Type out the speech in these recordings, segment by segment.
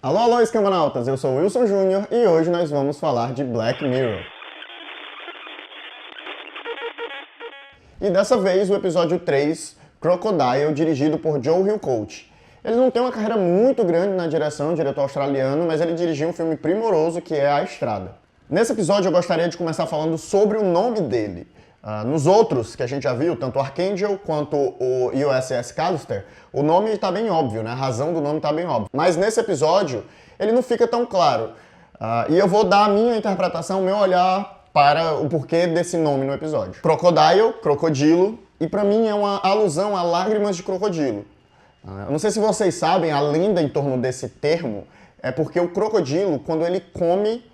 Alô, alô, escamanautas! Eu sou o Wilson Júnior e hoje nós vamos falar de Black Mirror. E dessa vez o episódio 3, Crocodile, dirigido por Joe Hill Coach. Ele não tem uma carreira muito grande na direção, diretor australiano, mas ele dirigiu um filme primoroso que é A Estrada. Nesse episódio eu gostaria de começar falando sobre o nome dele. Nos outros que a gente já viu, tanto o Archangel quanto o USS Callister, o nome está bem óbvio, né? A razão do nome está bem óbvia. Mas nesse episódio ele não fica tão claro. E eu vou dar a minha interpretação, o meu olhar para o porquê desse nome no episódio. Crocodile, crocodilo, e para mim é uma alusão a lágrimas de crocodilo. Eu não sei se vocês sabem, a lenda em torno desse termo é porque o crocodilo, quando ele come,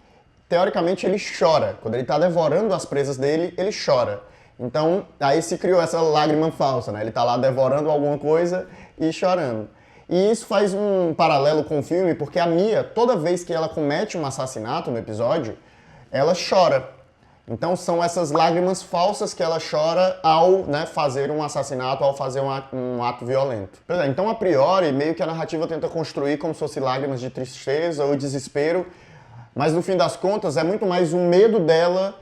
teoricamente ele chora. Quando ele está devorando as presas dele, ele chora. Então, aí se criou essa lágrima falsa, né? Ele está lá devorando alguma coisa e chorando. E isso faz um paralelo com o filme, porque a Mia, toda vez que ela comete um assassinato no episódio, ela chora. Então são essas lágrimas falsas que ela chora ao, né, fazer um assassinato, ao fazer um ato violento. Então, a priori, meio que a narrativa tenta construir como se fosse lágrimas de tristeza ou desespero, mas no fim das contas é muito mais o medo dela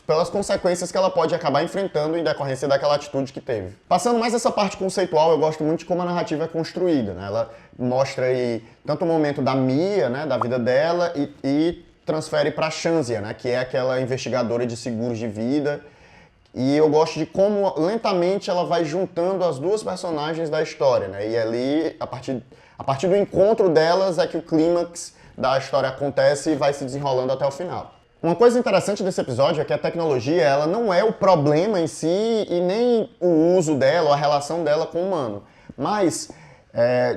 pelas consequências que ela pode acabar enfrentando em decorrência daquela atitude que teve. Passando mais essa parte conceitual, eu gosto muito de como a narrativa é construída, né? Ela mostra aí tanto o momento da Mia, né, da vida dela, e transfere para a Shanzia, né, que é aquela investigadora de seguros de vida. E eu gosto de como lentamente ela vai juntando as duas personagens da história, né? E ali, a partir do encontro delas é que o clímax da história acontece e vai se desenrolando até o final. Uma coisa interessante desse episódio é que a tecnologia, ela não é o problema em si e nem o uso dela ou a relação dela com o humano. Mas,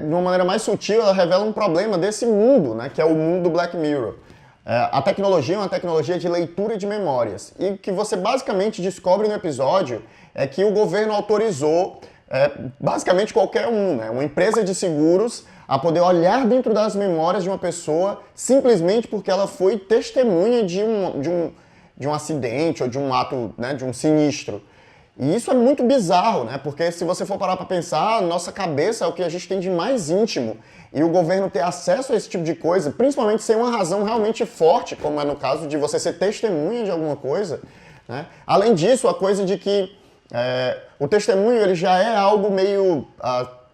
de uma maneira mais sutil, ela revela um problema desse mundo, né, que é o mundo do Black Mirror. A tecnologia é uma tecnologia de leitura de memórias. E o que você basicamente descobre no episódio é que o governo autorizou basicamente qualquer um, né, uma empresa de seguros, a poder olhar dentro das memórias de uma pessoa simplesmente porque ela foi testemunha de um acidente ou de um ato, né, de um sinistro. E isso é muito bizarro, né? Porque se você for parar para pensar, nossa cabeça é o que a gente tem de mais íntimo. E o governo ter acesso a esse tipo de coisa, principalmente sem uma razão realmente forte, como é no caso de você ser testemunha de alguma coisa, né? Além disso, a coisa de que o testemunho ele já é algo meio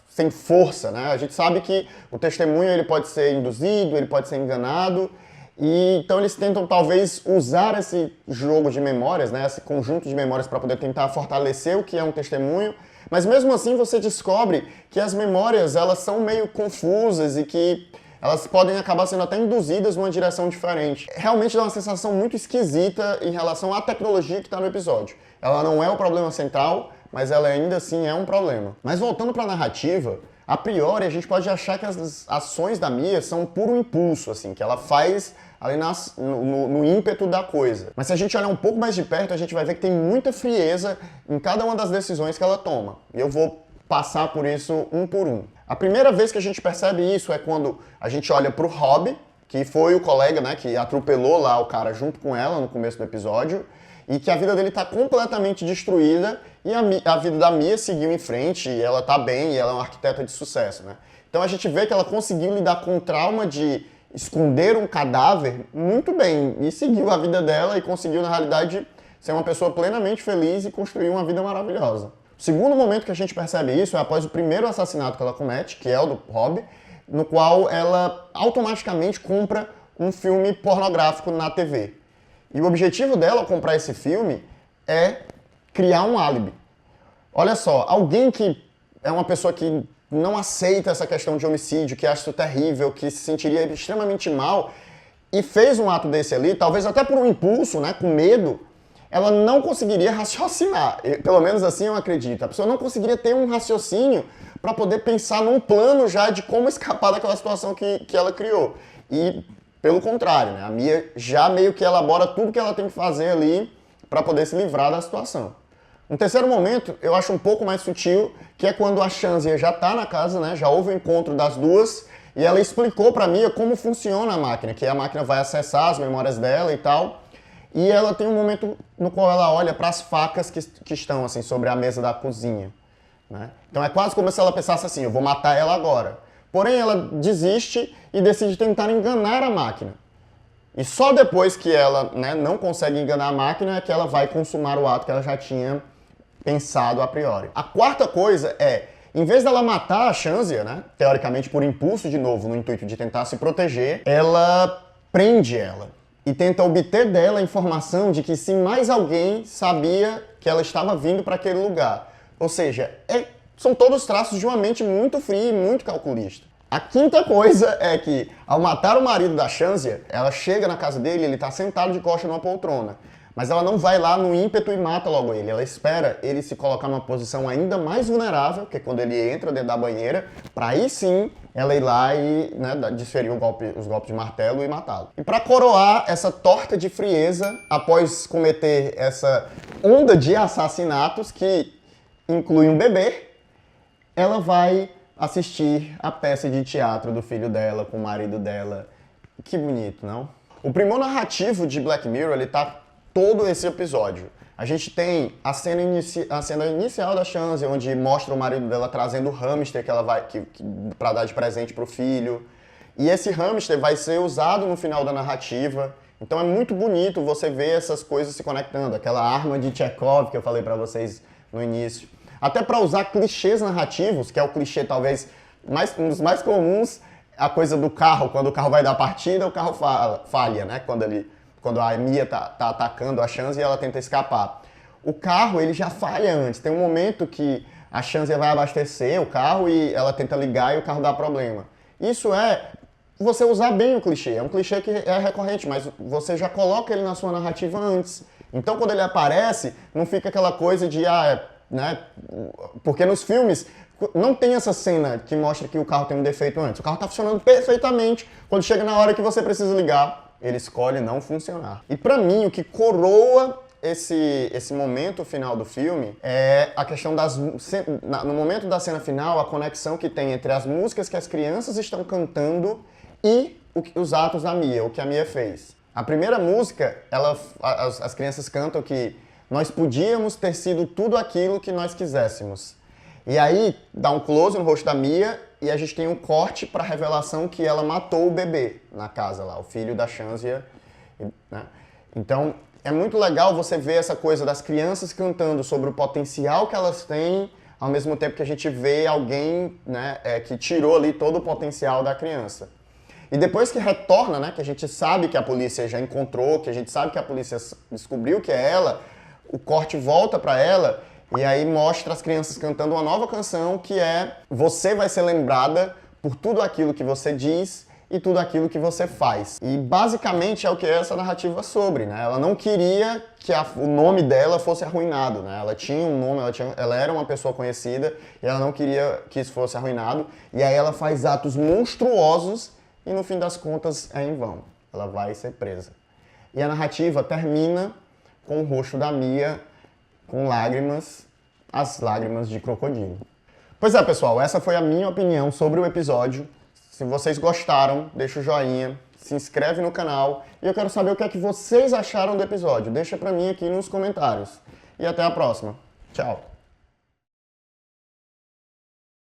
sem força, né? A gente sabe que o testemunho ele pode ser induzido, ele pode ser enganado, e então eles tentam talvez usar esse jogo de memórias, né? Esse conjunto de memórias para poder tentar fortalecer o que é um testemunho, mas mesmo assim você descobre que as memórias elas são meio confusas e que elas podem acabar sendo até induzidas numa direção diferente. Realmente dá uma sensação muito esquisita em relação à tecnologia que está no episódio. Ela não é o problema central, mas ela ainda assim é um problema. Mas voltando para a narrativa, a priori a gente pode achar que as ações da Mia são puro impulso, assim, que ela faz ali no ímpeto da coisa. Mas se a gente olhar um pouco mais de perto, a gente vai ver que tem muita frieza em cada uma das decisões que ela toma. E eu vou passar por isso um por um. A primeira vez que a gente percebe isso é quando a gente olha para o Rob, que foi o colega, né, que atropelou lá o cara junto com ela no começo do episódio, e que a vida dele está completamente destruída e a vida da Mia seguiu em frente e ela está bem e ela é uma arquiteta de sucesso, né? Então a gente vê que ela conseguiu lidar com o trauma de esconder um cadáver muito bem e seguiu a vida dela e conseguiu, na realidade, ser uma pessoa plenamente feliz e construir uma vida maravilhosa. O segundo momento que a gente percebe isso é após o primeiro assassinato que ela comete, que é o do Rob, no qual ela automaticamente compra um filme pornográfico na TV. E o objetivo dela ao comprar esse filme é criar um álibi. Olha só, alguém que é uma pessoa que não aceita essa questão de homicídio, que acha isso terrível, que se sentiria extremamente mal e fez um ato desse ali, talvez até por um impulso, né, com medo, ela não conseguiria raciocinar. Pelo menos assim eu acredito. A pessoa não conseguiria ter um raciocínio para poder pensar num plano já de como escapar daquela situação que ela criou. E pelo contrário, né? A Mia já meio que elabora tudo que ela tem que fazer ali para poder se livrar da situação. Um terceiro momento, eu acho um pouco mais sutil, que é quando a Shanzia já está na casa, né? Já houve o encontro das duas, e ela explicou para Mia como funciona a máquina, que a máquina vai acessar as memórias dela e tal. E ela tem um momento no qual ela olha para as facas que estão assim sobre a mesa da cozinha, né? Então é quase como se ela pensasse assim, eu vou matar ela agora. Porém, ela desiste e decide tentar enganar a máquina. E só depois que ela, né, não consegue enganar a máquina é que ela vai consumar o ato que ela já tinha pensado a priori. A quarta coisa é, em vez dela matar a Shanzia, né, teoricamente por impulso de novo, no intuito de tentar se proteger, ela prende ela e tenta obter dela a informação de que se mais alguém sabia que ela estava vindo para aquele lugar. Ou seja, são todos traços de uma mente muito fria e muito calculista. A quinta coisa é que, ao matar o marido da Shanzia, ela chega na casa dele e ele está sentado de costa numa poltrona. Mas ela não vai lá no ímpeto e mata logo ele. Ela espera ele se colocar numa posição ainda mais vulnerável, que é quando ele entra dentro da banheira, para aí sim ela ir lá e, né, desferir os golpes de martelo e matá-lo. E para coroar essa torta de frieza, após cometer essa onda de assassinatos, que inclui um bebê, ela vai assistir a peça de teatro do filho dela com o marido dela. Que bonito, não? O primor narrativo de Black Mirror, ele tá todo esse episódio. A gente tem a cena inicial da Shanzia, onde mostra o marido dela trazendo o hamster que ela vai para dar de presente pro filho. E esse hamster vai ser usado no final da narrativa. Então é muito bonito você ver essas coisas se conectando. Aquela arma de Chekhov que eu falei para vocês no início. Até para usar clichês narrativos, que é o clichê talvez um dos mais comuns, a coisa do carro. Quando o carro vai dar partida, o carro falha, né? Quando a Mia tá atacando a Shanzia e ela tenta escapar. O carro, ele já falha antes. Tem um momento que a Shanzia vai abastecer o carro e ela tenta ligar e o carro dá problema. Isso é você usar bem o clichê. É um clichê que é recorrente, mas você já coloca ele na sua narrativa antes. Então, quando ele aparece, não fica aquela coisa de, né? Porque nos filmes não tem essa cena que mostra que o carro tem um defeito antes. O carro está funcionando perfeitamente. Quando chega na hora que você precisa ligar, ele escolhe não funcionar. E para mim, o que coroa esse momento final do filme é a questão no momento da cena final, a conexão que tem entre as músicas que as crianças estão cantando e os atos da Mia, o que a Mia fez. A primeira música, as crianças cantam que nós podíamos ter sido tudo aquilo que nós quiséssemos. E aí dá um close no rosto da Mia e a gente tem um corte para a revelação que ela matou o bebê na casa lá, o filho da Shanzia, né? Então é muito legal você ver essa coisa das crianças cantando sobre o potencial que elas têm, ao mesmo tempo que a gente vê alguém, né, que tirou ali todo o potencial da criança. E depois que retorna, né, que a gente sabe que a polícia já encontrou, que a gente sabe que a polícia descobriu que é ela, o corte volta para ela e aí mostra as crianças cantando uma nova canção que é Você vai ser lembrada por tudo aquilo que você diz e tudo aquilo que você faz. E basicamente é o que é essa narrativa sobre, né? Ela não queria que o nome dela fosse arruinado, né? Ela tinha um nome, ela era uma pessoa conhecida e ela não queria que isso fosse arruinado. E aí ela faz atos monstruosos e no fim das contas é em vão. Ela vai ser presa. E a narrativa termina com o rosto da Mia com lágrimas, as lágrimas de crocodilo. Pois é, pessoal, essa foi a minha opinião sobre o episódio. Se vocês gostaram, deixa o joinha, se inscreve no canal e eu quero saber o que é que vocês acharam do episódio. Deixa pra mim aqui nos comentários. E até a próxima. Tchau!